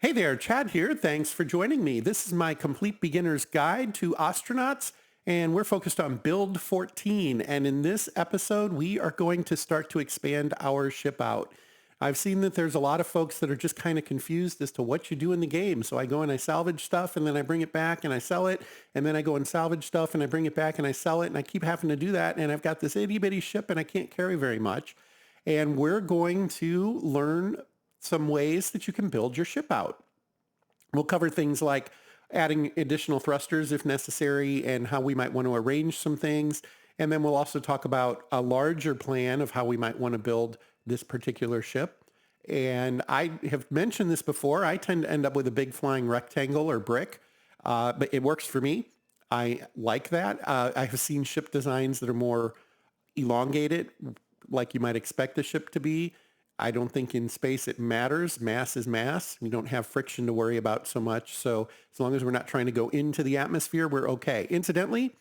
Hey there, Chad here. Thanks for joining me. This is my complete beginner's guide to Ostranauts, and we're focused on Build 14. And in this episode, we are going to start to expand our ship out. I've seen that there's a lot of folks that are just kind of confused as to what you do in the game. So I go and I salvage stuff, and then I bring it back and I sell it, and then I go and salvage stuff and I bring it back and I sell it, and I keep having to do that. And I've got this itty bitty ship and I can't carry very much. And we're going to learn some ways that you can build your ship out. We'll cover things like adding additional thrusters if necessary and how we might want to arrange some things. And then we'll also talk about a larger plan of how we might want to build this particular ship. And I have mentioned this before. I tend to end up with a big flying rectangle or brick, but it works for me. I like that. I have seen ship designs that are more elongated, like you might expect the ship to be. I don't think in space it matters. Mass is mass. We don't have friction to worry about so much. So as long as we're not trying to go into the atmosphere, we're okay. Incidentally,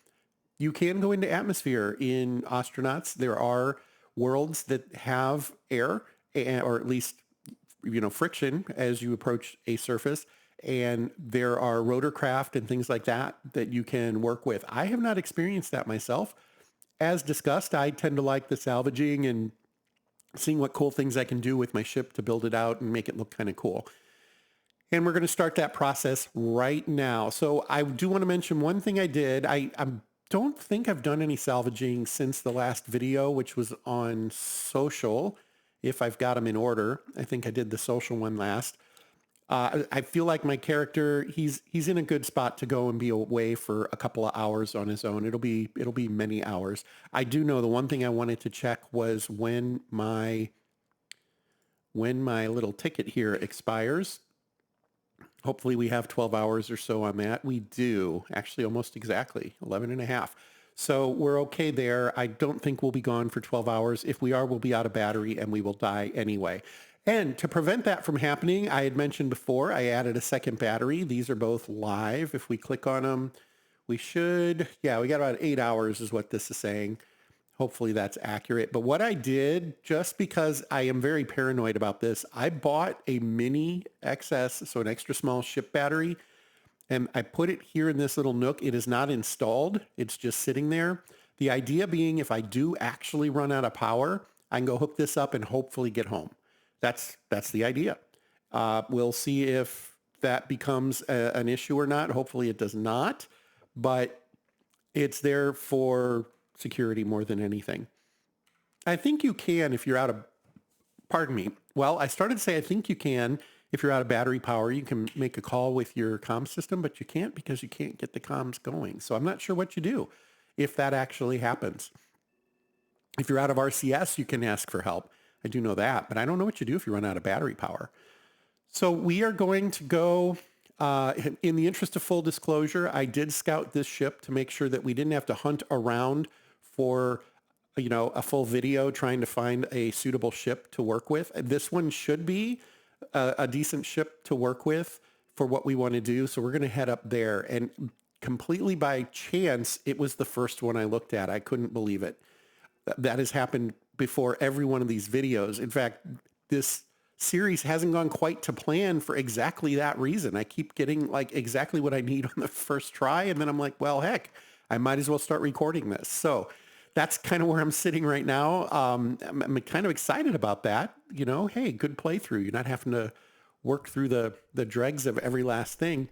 you can go into atmosphere in Ostranauts. There are worlds that have air, or at least friction as you approach a surface. And there are rotorcraft and things like that that you can work with. I have not experienced that myself. As discussed, I tend to like the salvaging and seeing what cool things I can do with my ship to build it out and make it look kind of cool. And we're going to start that process right now. So I do want to mention one thing I did. I don't think I've done any salvaging since the last video, which was on social, if I've got them in order. I think I did the social one last. I feel like my character, he's in a good spot to go and be away for a couple of hours on his own. It'll be many hours. I do know the one thing I wanted to check was when my little ticket here expires. Hopefully we have 12 hours or so on that. We do, actually almost exactly 11 and a half. So we're okay there. I don't think we'll be gone for 12 hours. If we are, we'll be out of battery and we will die anyway. And to prevent that from happening, I had mentioned before, I added a second battery. These are both live. If we click on them, we got about 8 hours is what this is saying. Hopefully that's accurate. But what I did, just because I am very paranoid about this, I bought a mini XS, so an extra small ship battery, and I put it here in this little nook. It is not installed. It's just sitting there. The idea being if I do actually run out of power, I can go hook this up and hopefully get home. That's the idea. We'll see if that becomes an issue or not. Hopefully it does not, but it's there for security more than anything. I think you can if you're out of, pardon me. Well, I started to say I think you can if you're out of battery power. You can make a call with your comm system, but you can't because you can't get the comms going. So I'm not sure what you do if that actually happens. If you're out of RCS, you can ask for help. I do know that, but I don't know what you do if you run out of battery power. So we are going to go, in the interest of full disclosure, I did scout this ship to make sure that we didn't have to hunt around for, a full video trying to find a suitable ship to work with. This one should be a decent ship to work with for what we want to do. So we're going to head up there. And completely by chance, it was the first one I looked at. I couldn't believe it. That has happened before every one of these videos. In fact, this series hasn't gone quite to plan for exactly that reason. I keep getting like exactly what I need on the first try. And then I'm like, well, heck, I might as well start recording this. So that's kind of where I'm sitting right now. I'm kind of excited about that. Hey, good playthrough. You're not having to work through the dregs of every last thing.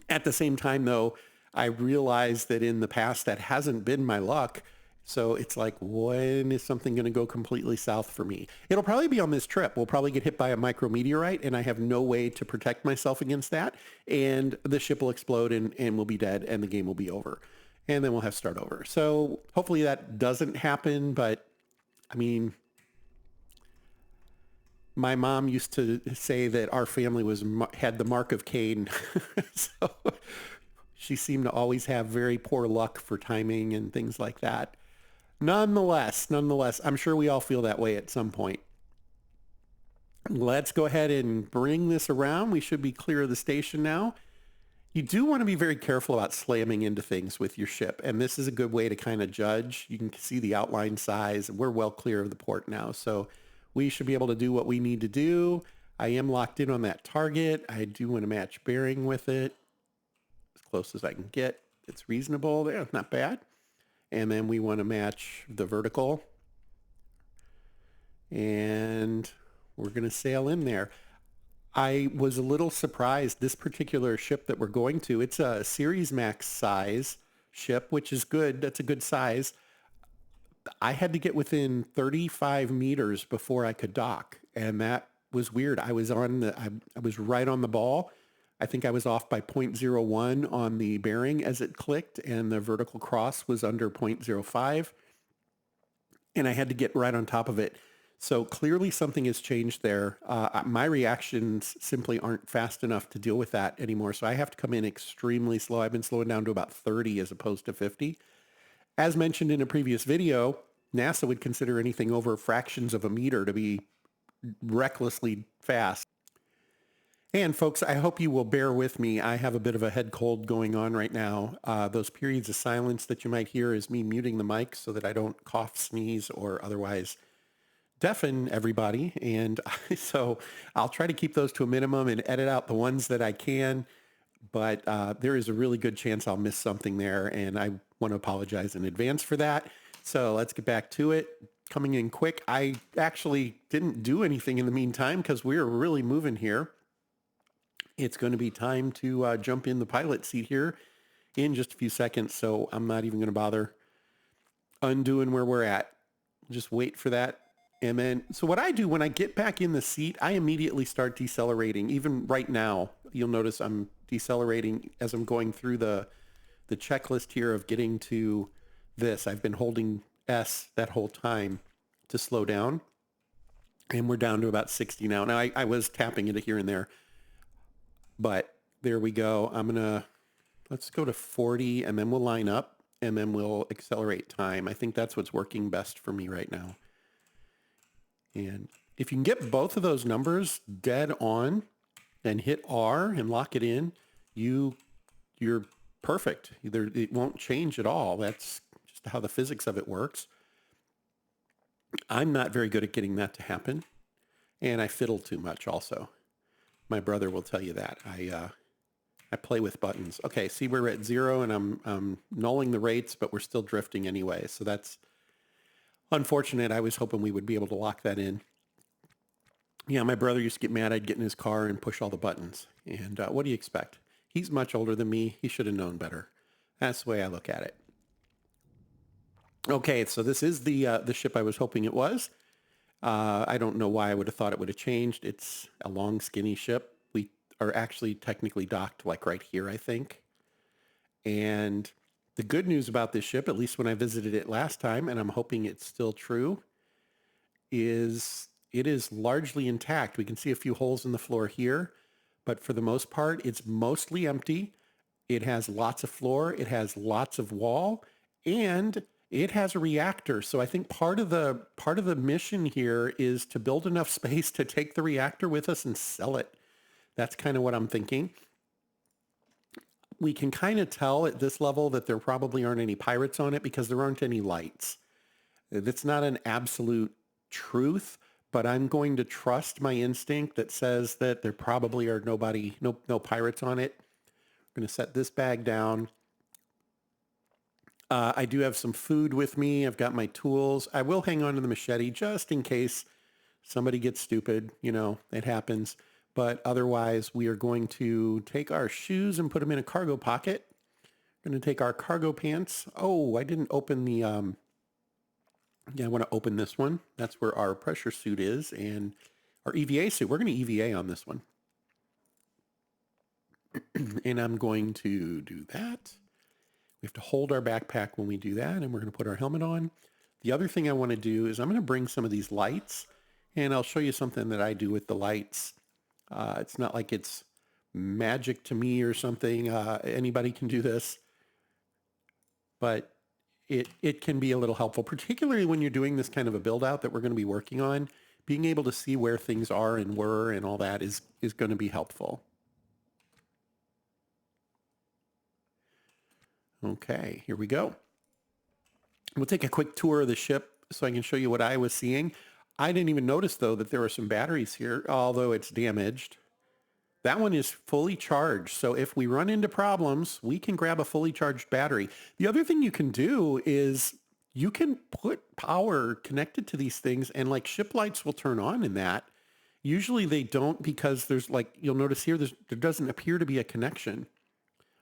At the same time, though, I realize that in the past, that hasn't been my luck. So it's like, when is something going to go completely south for me? It'll probably be on this trip. We'll probably get hit by a micrometeorite, and I have no way to protect myself against that. And the ship will explode, and we'll be dead, and the game will be over. And then we'll have to start over. So hopefully that doesn't happen. But, I mean, my mom used to say that our family had the mark of Cain. So she seemed to always have very poor luck for timing and things like that. Nonetheless, I'm sure we all feel that way at some point. Let's go ahead and bring this around. We should be clear of the station now. You do want to be very careful about slamming into things with your ship, and this is a good way to kind of judge. You can see the outline size, and we're well clear of the port now, so we should be able to do what we need to do. I am locked in on that target. I do want to match bearing with it as close as I can get. It's reasonable there, not bad. And then we want to match the vertical. And we're going to sail in there. I was a little surprised. This particular ship that we're going to, it's a Series Max size ship, which is good. That's a good size. I had to get within 35 meters before I could dock, and that was weird. I was right on the ball. I think I was off by 0.01 on the bearing as it clicked, and the vertical cross was under 0.05, and I had to get right on top of it. So clearly something has changed there. My reactions simply aren't fast enough to deal with that anymore, so I have to come in extremely slow. I've been slowing down to about 30 as opposed to 50. As mentioned in a previous video, NASA would consider anything over fractions of a meter to be recklessly fast. And folks, I hope you will bear with me. I have a bit of a head cold going on right now. Those periods of silence that you might hear is me muting the mic so that I don't cough, sneeze, or otherwise deafen everybody. And so I'll try to keep those to a minimum and edit out the ones that I can. But there is a really good chance I'll miss something there, and I want to apologize in advance for that. So let's get back to it. Coming in quick. I actually didn't do anything in the meantime because we're really moving here. It's going to be time to jump in the pilot seat here in just a few seconds, so I'm not even going to bother undoing where we're at. Just wait for that. And then, so what I do when I get back in the seat, I immediately start decelerating. Even right now, you'll notice I'm decelerating as I'm going through the checklist here of getting to this. I've been holding S that whole time to slow down. And we're down to about 60 now. Now, I was tapping it here and there. But there we go. Let's go to 40, and then we'll line up, and then we'll accelerate time. I think that's what's working best for me right now. And if you can get both of those numbers dead on and hit R and lock it in, you're perfect. It won't change at all. That's just how the physics of it works. I'm not very good at getting that to happen, and I fiddle too much also. My brother will tell you that. I play with buttons. Okay, see, we're at 0, and I'm nulling the rates, but we're still drifting anyway. So that's unfortunate. I was hoping we would be able to lock that in. Yeah, my brother used to get mad I'd get in his car and push all the buttons. And what do you expect? He's much older than me. He should have known better. That's the way I look at it. Okay, so this is the ship I was hoping it was. I don't know why I would have thought it would have changed. It's a long, skinny ship. We are actually technically docked like right here, I think. And the good news about this ship, at least when I visited it last time, and I'm hoping it's still true, is it is largely intact. We can see a few holes in the floor here, but for the most part, it's mostly empty. It has lots of floor. It has lots of wall, and it has a reactor. So I think part of the mission here is to build enough space to take the reactor with us and sell it. That's kind of what I'm thinking. We can kind of tell at this level that there probably aren't any pirates on it because there aren't any lights. That's not an absolute truth, but I'm going to trust my instinct that says that there probably are no pirates on it. I'm going to set this bag down. I do have some food with me. I've got my tools. I will hang on to the machete just in case somebody gets stupid. You know, it happens. But otherwise, we are going to take our shoes and put them in a cargo pocket. We're going to take our cargo pants. Oh, I didn't open the... Yeah, I want to open this one. That's where our pressure suit is and our EVA suit. We're going to EVA on this one. And I'm going to do that. We have to hold our backpack when we do that, and we're going to put our helmet on. The other thing I want to do is I'm going to bring some of these lights, and I'll show you something that I do with the lights. It's not like it's magic to me or something. Anybody can do this, but it can be a little helpful, particularly when you're doing this kind of a build out that we're going to be working on. Being able to see where things are and were and all that is going to be helpful. Okay, here we go. We'll take a quick tour of the ship so I can show you what I was seeing. I didn't even notice, though, that there were some batteries here, although it's damaged. That one is fully charged. So if we run into problems, we can grab a fully charged battery. The other thing you can do is you can put power connected to these things, and like ship lights will turn on in that. Usually they don't, because there's like, you'll notice here, there doesn't appear to be a connection.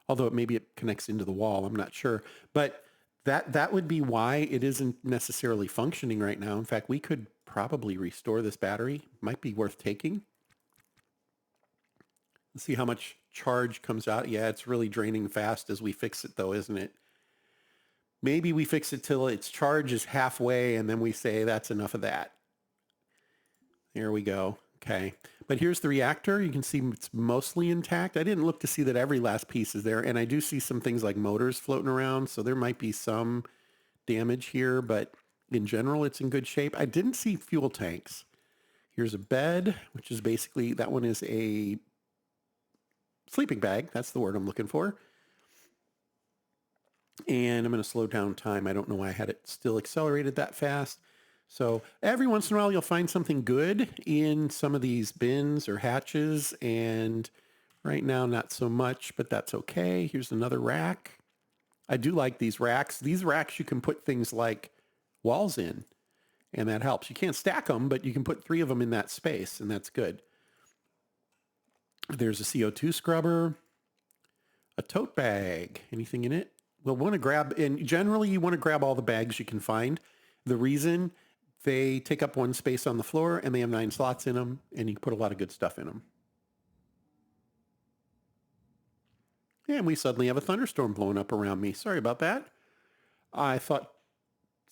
Although maybe it connects into the wall, I'm not sure. But that would be why it isn't necessarily functioning right now. In fact, we could probably restore this battery. Might be worth taking. Let's see how much charge comes out. Yeah, it's really draining fast as we fix it, though, isn't it? Maybe we fix it till its charge is halfway, and then we say that's enough of that. There we go. Okay. But here's the reactor. You can see it's mostly intact. I didn't look to see that every last piece is there. And I do see some things like motors floating around. So there might be some damage here, but in general, it's in good shape. I didn't see fuel tanks. Here's a bed, which is basically, that one is a sleeping bag. That's the word I'm looking for. And I'm going to slow down time. I don't know why I had it still accelerated that fast. So every once in a while, you'll find something good in some of these bins or hatches. And right now, not so much, but that's okay. Here's another rack. I do like these racks. These racks, you can put things like walls in, and that helps. You can't stack them, but you can put 3 of them in that space, and that's good. There's a CO2 scrubber, a tote bag. Anything in it? We'll want to grab, and generally you want to grab all the bags you can find. The reason, they take up 1 space on the floor, and they have 9 slots in them, and you can put a lot of good stuff in them. And we suddenly have a thunderstorm blowing up around me. Sorry about that. I thought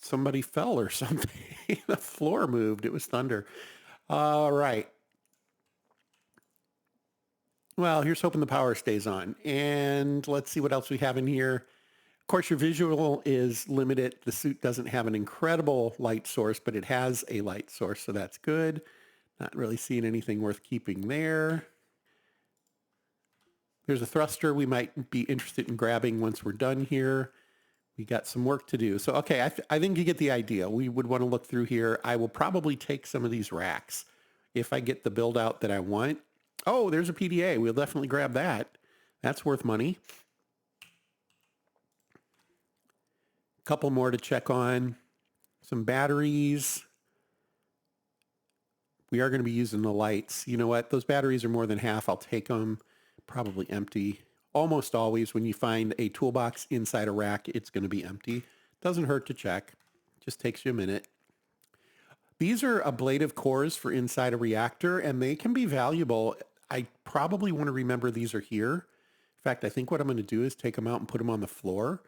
somebody fell or something. The floor moved. It was thunder. All right. Well, here's hoping the power stays on. And let's see what else we have in here. Of course, your visual is limited. The suit doesn't have an incredible light source, but it has a light source, so that's good. Not really seeing anything worth keeping there. There's a thruster we might be interested in grabbing once we're done here. We got some work to do. So, okay, I think you get the idea. We would want to look through here. I will probably take some of these racks if I get the build out that I want. Oh, there's a PDA. We'll definitely grab that. That's worth money. Couple more to check on. Some batteries. We are going to be using the lights. You know what? Those batteries are more than half. I'll take them. Probably empty. Almost always when you find a toolbox inside a rack, it's going to be empty. Doesn't hurt to check. Just takes you a minute. These are ablative cores for inside a reactor, and they can be valuable. I probably want to remember these are here. In fact, I think what I'm going to do is take them out and put them on the floor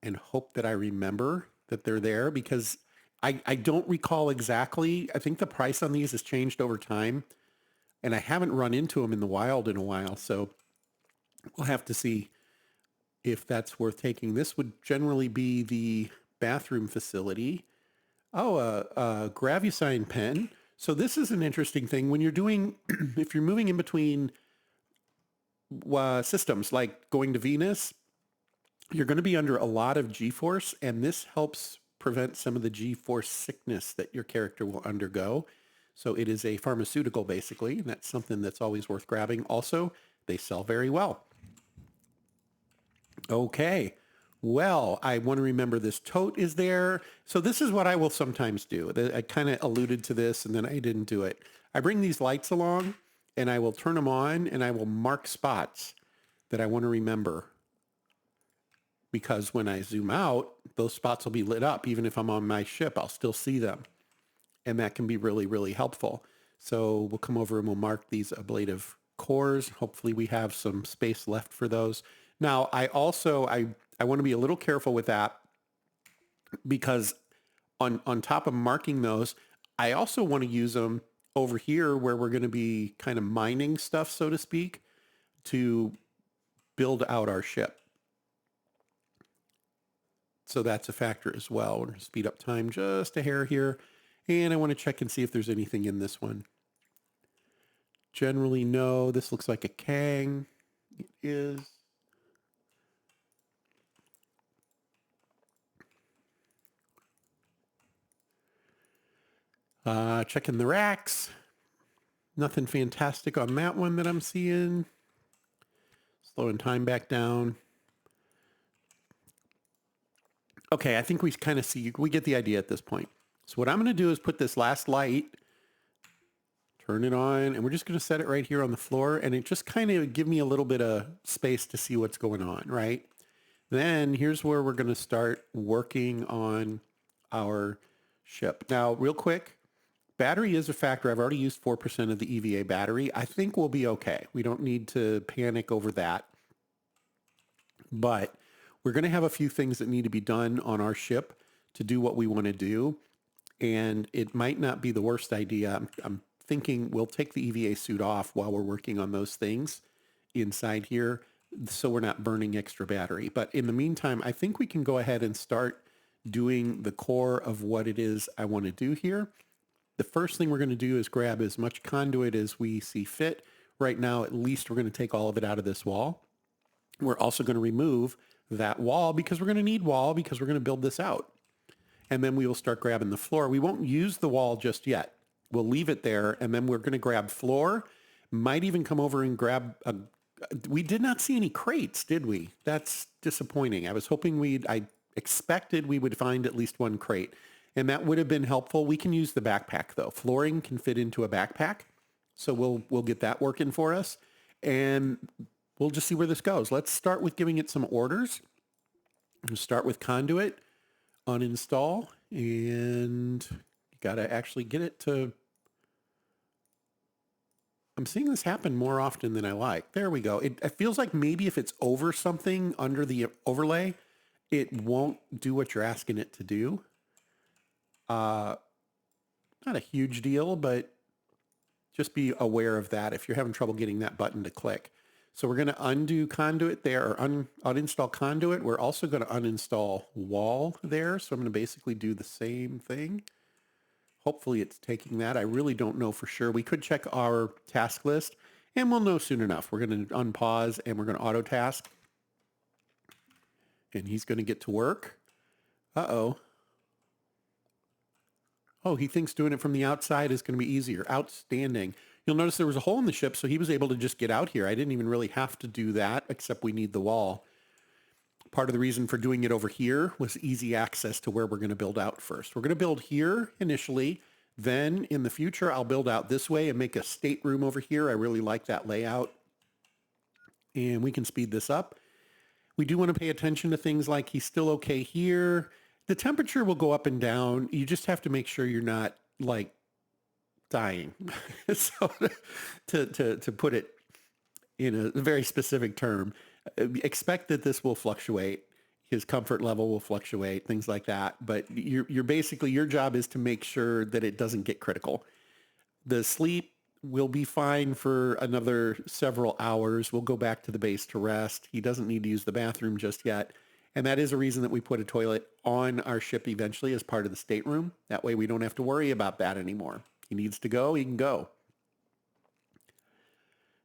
and hope that I remember that they're there, because I don't recall exactly. I think the price on these has changed over time, and I haven't run into them in the wild in a while, so we'll have to see if that's worth taking. This would generally be the bathroom facility. Oh, a gravusine pen. So this is an interesting thing. When you're doing, if you're moving in between systems, like going to Venus, you're going to be under a lot of G-force, and this helps prevent some of the G-force sickness that your character will undergo. So it is a pharmaceutical, basically, and that's something that's always worth grabbing. Also, they sell very well. Okay. Well, I want to remember this tote is there. So this is what I will sometimes do. I kind of alluded to this, and then I didn't do it. I bring these lights along, and I will turn them on, and I will mark spots that I want to remember. Because when I zoom out, those spots will be lit up. Even if I'm on my ship, I'll still see them. And that can be really, really helpful. So we'll come over and we'll mark these ablative cores. Hopefully we have some space left for those. Now, I want to be a little careful with that, because on top of marking those, I also want to use them over here where we're going to be kind of mining stuff, so to speak, to build out our ship. So that's a factor as well. We're going to speed up time just a hair here. And I want to check and see if there's anything in this one. Generally, no. This looks like a Kang. It is. Checking the racks. Nothing fantastic on that one that I'm seeing. Slowing time back down. Okay, I think we kind of see, we get the idea at this point. So what I'm going to do is put this last light, turn it on, and we're just going to set it right here on the floor, and it just kind of give me a little bit of space to see what's going on, right? Then here's where we're going to start working on our ship. Now, real quick, battery is a factor. I've already used 4% of the EVA battery. I think we'll be okay. We don't need to panic over that. But we're going to have a few things that need to be done on our ship to do what we want to do. And it might not be the worst idea. I'm thinking we'll take the EVA suit off while we're working on those things inside here so we're not burning extra battery. But in the meantime, I think we can go ahead and start doing the core of what it is I want to do here. The first thing we're going to do is grab as much conduit as we see fit. Right now, at least we're going to take all of it out of this wall. We're also going to remove that wall because we're going to need wall because we're going to build this out. And then we will start grabbing the floor. We won't use the wall just yet. We'll leave it there, and then we're going to grab floor. Might even come over and grab a... We did not see any crates, did we? That's disappointing. I was hoping I expected we would find at least one crate, and that would have been helpful. We can use the backpack, though. Flooring can fit into a backpack, so we'll get that working for us. And we'll just see where this goes. Let's start with giving it some orders. We'll start with conduit, uninstall, and you got to actually get it to... I'm seeing this happen more often than I like. There we go. It feels like maybe if it's over something under the overlay, it won't do what you're asking it to do. Not a huge deal, but just be aware of that if you're having trouble getting that button to click. So we're going to undo conduit there, or uninstall conduit. We're also going to uninstall wall there. So I'm going to basically do the same thing. Hopefully it's taking that. I really don't know for sure. We could check our task list, and we'll know soon enough. We're going to unpause, and we're going to auto task. And he's going to get to work. Uh-oh. Oh, he thinks doing it from the outside is going to be easier. Outstanding. You'll notice there was a hole in the ship, so he was able to just get out here. I didn't even really have to do that, except we need the wall. Part of the reason for doing it over here was easy access to where we're going to build out first. We're going to build here initially. Then in the future, I'll build out this way and make a stateroom over here. I really like that layout. And we can speed this up. We do want to pay attention to things like he's still okay here. The temperature will go up and down. You just have to make sure you're not like dying. So to put it in a very specific term, expect that this will fluctuate. His comfort level will fluctuate, things like that. But you're basically, your job is to make sure that it doesn't get critical. The sleep will be fine for another several hours. We'll go back to the base to rest. He doesn't need to use the bathroom just yet. And that is a reason that we put a toilet on our ship eventually as part of the stateroom. That way we don't have to worry about that anymore. He needs to go, he can go.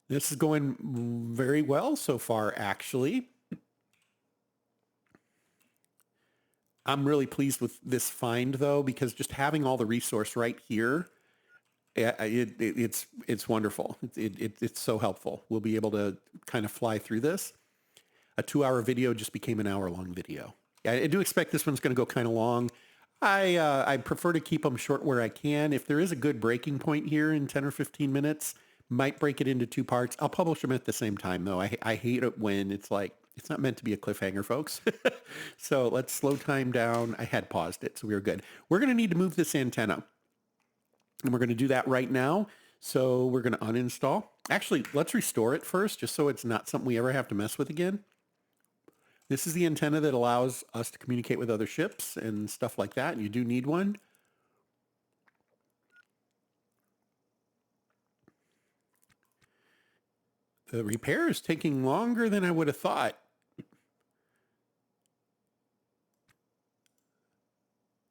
This is going very well so far, actually. I'm really pleased with this find, though, because just having all the resource right here, it's wonderful. It's so helpful. We'll be able to kind of fly through this. A 2-hour video just became an hour-long video. I do expect this one's going to go kind of long. I prefer to keep them short where I can. If there is a good breaking point here in 10 or 15 minutes, might break it into 2 parts. I'll publish them at the same time, though. I hate it when it's like, it's not meant to be a cliffhanger, folks. So let's slow time down. I had paused it, so we were good. We're going to need to move this antenna. And we're going to do that right now. So we're going to uninstall. Actually, let's restore it first, just so it's not something we ever have to mess with again. This is the antenna that allows us to communicate with other ships and stuff like that. And you do need one. The repair is taking longer than I would have thought.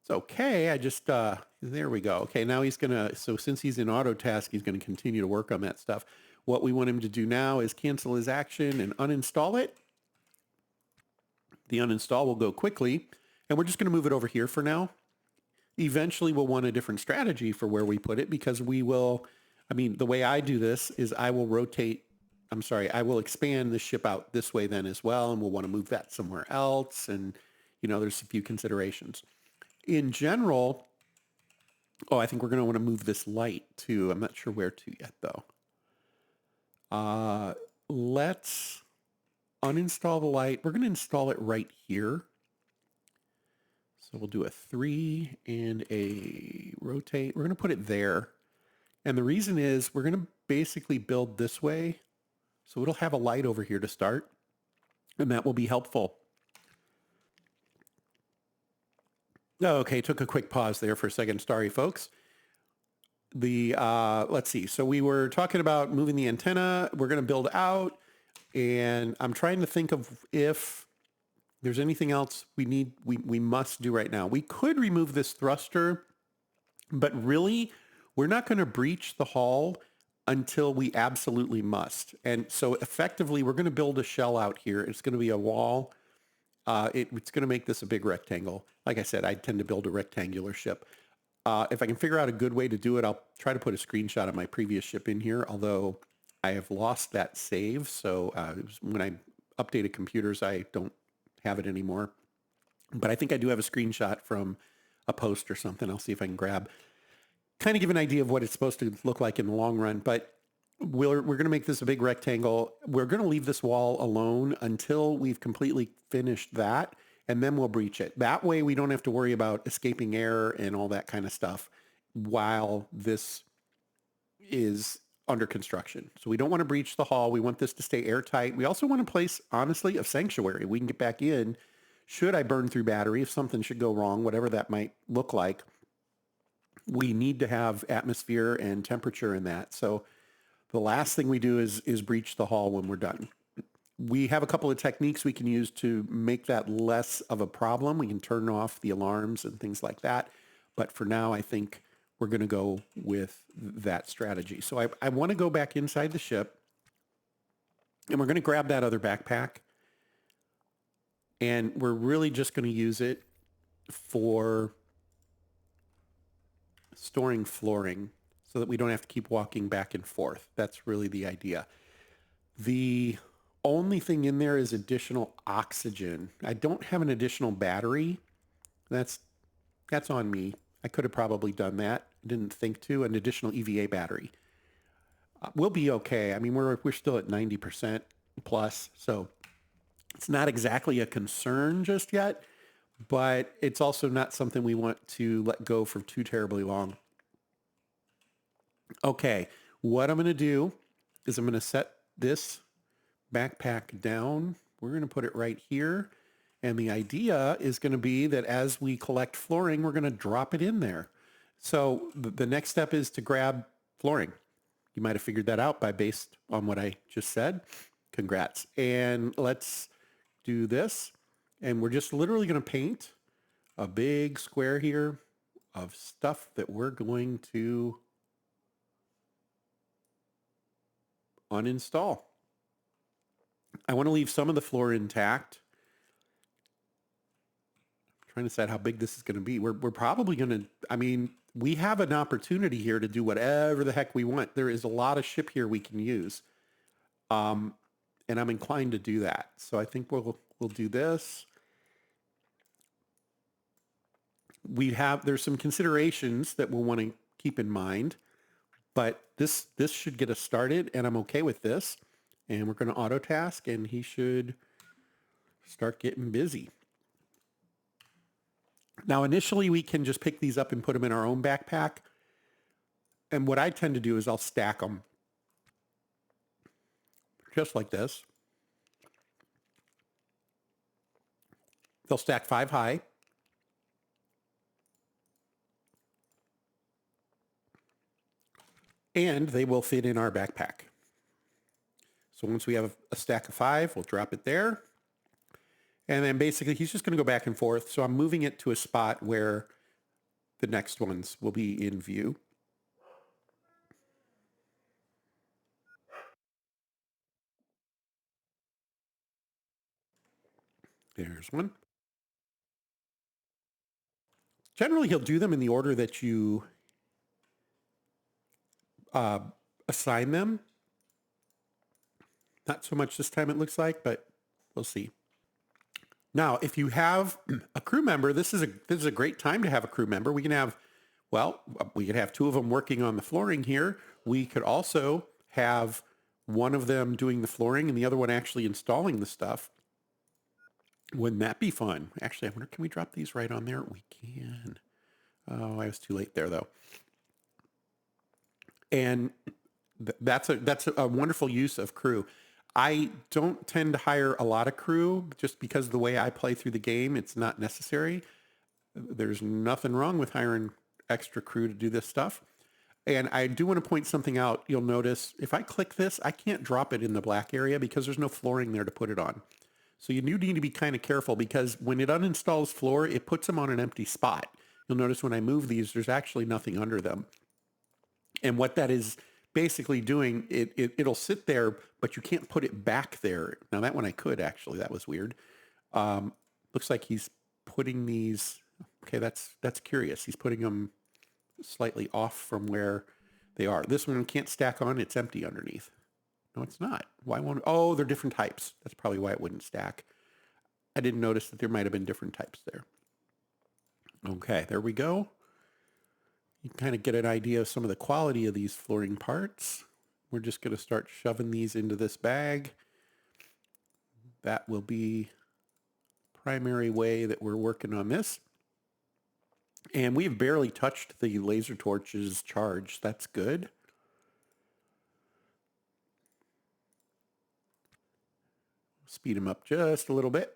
It's okay. I just, there we go. Okay, now he's going to, so since he's in auto task, he's going to continue to work on that stuff. What we want him to do now is cancel his action and uninstall it. The uninstall will go quickly, and we're just going to move it over here for now. eventually we'll want a different strategy for where we put it because we will, I mean, the way I do this is I will expand the ship out this way then as well, and we'll want to move that somewhere else. And, there's a few considerations. In general, I think we're going to want to move this light too. I'm not sure where to yet though. Let's uninstall the light. We're going to install it right here. So we'll do a 3 and a rotate. We're going to put it there. And the reason is we're going to basically build this way. So it'll have a light over here to start. And that will be helpful. Okay, took a quick pause there for a second. Sorry, folks. Let's see. So we were talking about moving the antenna. We're going to build out. And I'm trying to think of if there's anything else we must do right now. We could remove this thruster, but really, we're not going to breach the hull until we absolutely must. And so effectively, we're going to build a shell out here. It's going to be a wall. It's going to make this a big rectangle. Like I said, I tend to build a rectangular ship. If I can figure out a good way to do it, I'll try to put a screenshot of my previous ship in here, although I have lost that save. So when I updated computers, I don't have it anymore. But I think I do have a screenshot from a post or something. I'll see if I can grab, kind of give an idea of what it's supposed to look like in the long run. But we're going to make this a big rectangle. We're going to leave this wall alone until we've completely finished that, and then we'll breach it. That way we don't have to worry about escaping air and all that kind of stuff while this is under construction. So we don't want to breach the hull. We want this to stay airtight. We also want to place, honestly, a sanctuary. We can get back in should I burn through battery, if something should go wrong, whatever that might look like. We need to have atmosphere and temperature in that. So the last thing we do is breach the hull when we're done. We have a couple of techniques we can use to make that less of a problem. We can turn off the alarms and things like that. But for now, I think we're going to go with that strategy. So I want to go back inside the ship, and we're going to grab that other backpack, and we're really just going to use it for storing flooring so that we don't have to keep walking back and forth. That's really the idea. The only thing in there is additional oxygen. I don't have an additional battery. That's on me. I could have probably done that. Didn't think to. An additional EVA battery. We'll be okay. I mean, we're still at 90% plus, so it's not exactly a concern just yet, but it's also not something we want to let go for too terribly long. Okay, what I'm going to do is I'm going to set this backpack down. We're going to put it right here. And the idea is going to be that as we collect flooring, we're going to drop it in there. So the next step is to grab flooring. You might have figured that out based on what I just said. Congrats. And let's do this. And we're just literally going to paint a big square here of stuff that we're going to uninstall. I want to leave some of the floor intact. I'm trying to decide how big this is going to be. We're probably going to, I mean, we have an opportunity here to do whatever the heck we want. There is a lot of ship here we can use. And I'm inclined to do that. So I think we'll do this. There's some considerations that we'll want to keep in mind, but this should get us started, and I'm okay with this. And we're going to auto task, and he should start getting busy. Now, initially, we can just pick these up and put them in our own backpack. And what I tend to do is I'll stack them just like this. They'll stack 5 high. And they will fit in our backpack. So once we have a stack of 5, we'll drop it there. And then basically he's just going to go back and forth. So I'm moving it to a spot where the next ones will be in view. There's one. Generally, he'll do them in the order that you assign them. Not so much this time, it looks like, but we'll see. Now, if you have a crew member, this is a great time to have a crew member. We can have, well, we could have two of them working on the flooring here. We could also have one of them doing the flooring and the other one actually installing the stuff. Wouldn't that be fun? Actually, I wonder, can we drop these right on there? We can. Oh, I was too late there, though. And that's a wonderful use of crew. I don't tend to hire a lot of crew just because of the way I play through the game. It's not necessary. There's nothing wrong with hiring extra crew to do this stuff. And I do want to point something out. You'll notice if I click this, I can't drop it in the black area because there's no flooring there to put it on. So you do need to be kind of careful because when it uninstalls floor, it puts them on an empty spot. You'll notice when I move these, there's actually nothing under them. And what that is basically doing, it'll sit there, but you can't put it back there. Now that one I could actually, that was weird. Looks like he's putting these, okay, that's curious. He's putting them slightly off from where they are. This one can't stack on, it's empty underneath. No, it's not. Why won't, oh, they're different types. That's probably why it wouldn't stack. I didn't notice that there might have been different types there. Okay, there we go. You can kind of get an idea of some of the quality of these flooring parts. We're just going to start shoving these into this bag. That will be the primary way that we're working on this. And we've barely touched the laser torch's charge. That's good. Speed them up just a little bit.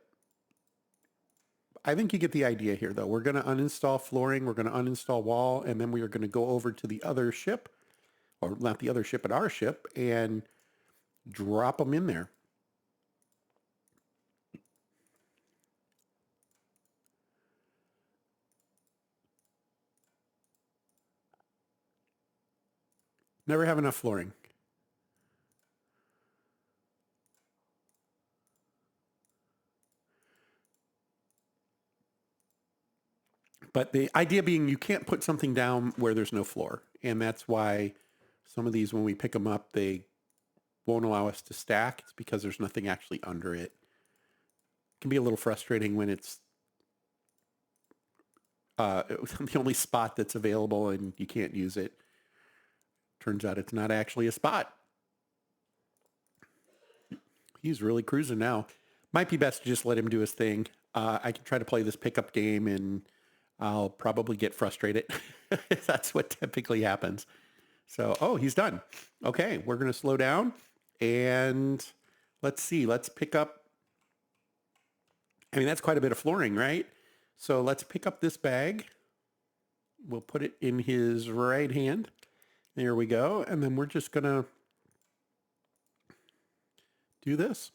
I think you get the idea here, though. We're going to uninstall flooring, we're going to uninstall wall, and then we are going to go over to the other ship, or not the other ship, but our ship, and drop them in there. Never have enough flooring. But the idea being you can't put something down where there's no floor. And that's why some of these, when we pick them up, they won't allow us to stack. It's because there's nothing actually under it. It can be a little frustrating when it's the only spot that's available and you can't use it. Turns out it's not actually a spot. He's really cruising now. Might be best to just let him do his thing. I can try to play this pickup game and I'll probably get frustrated. That's what typically happens. So, oh, he's done. Okay, we're going to slow down and let's see. Let's pick up. I mean, that's quite a bit of flooring, right? So let's pick up this bag. We'll put it in his right hand. There we go. And then we're just going to do this.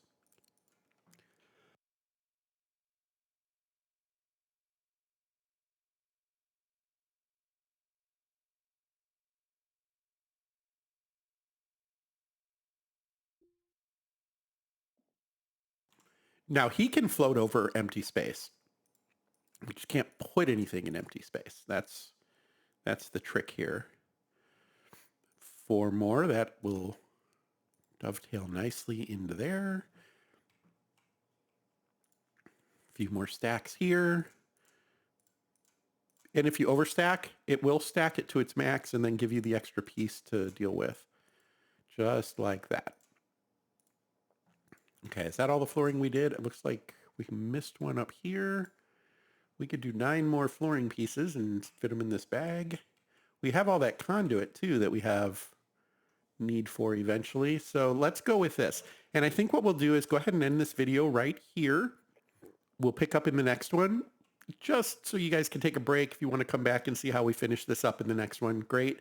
Now he can float over empty space. We just can't put anything in empty space. That's the trick here. 4 more, that will dovetail nicely into there. A few more stacks here. And if you overstack, it will stack it to its max and then give you the extra piece to deal with. Just like that. Okay, is that all the flooring we did? It looks like we missed one up here. We could do 9 more flooring pieces and fit them in this bag. We have all that conduit too that we have need for eventually. So let's go with this. And I think what we'll do is go ahead and end this video right here. We'll pick up in the next one, just so you guys can take a break. If you want to come back and see how we finish this up in the next one, great.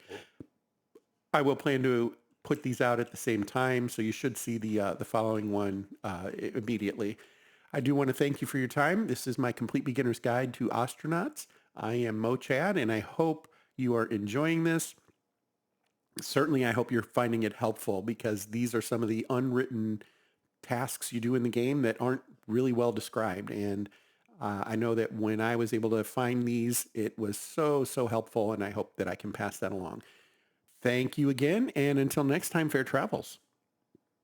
I will plan to put these out at the same time, so you should see the following one immediately. I do want to thank you for your time. This is my Complete Beginner's Guide to Ostranauts. I am Mo Chad, and I hope you are enjoying this. Certainly, I hope you're finding it helpful because these are some of the unwritten tasks you do in the game that aren't really well described. And I know that when I was able to find these, it was so, so helpful, and I hope that I can pass that along. Thank you again, and until next time, fair travels.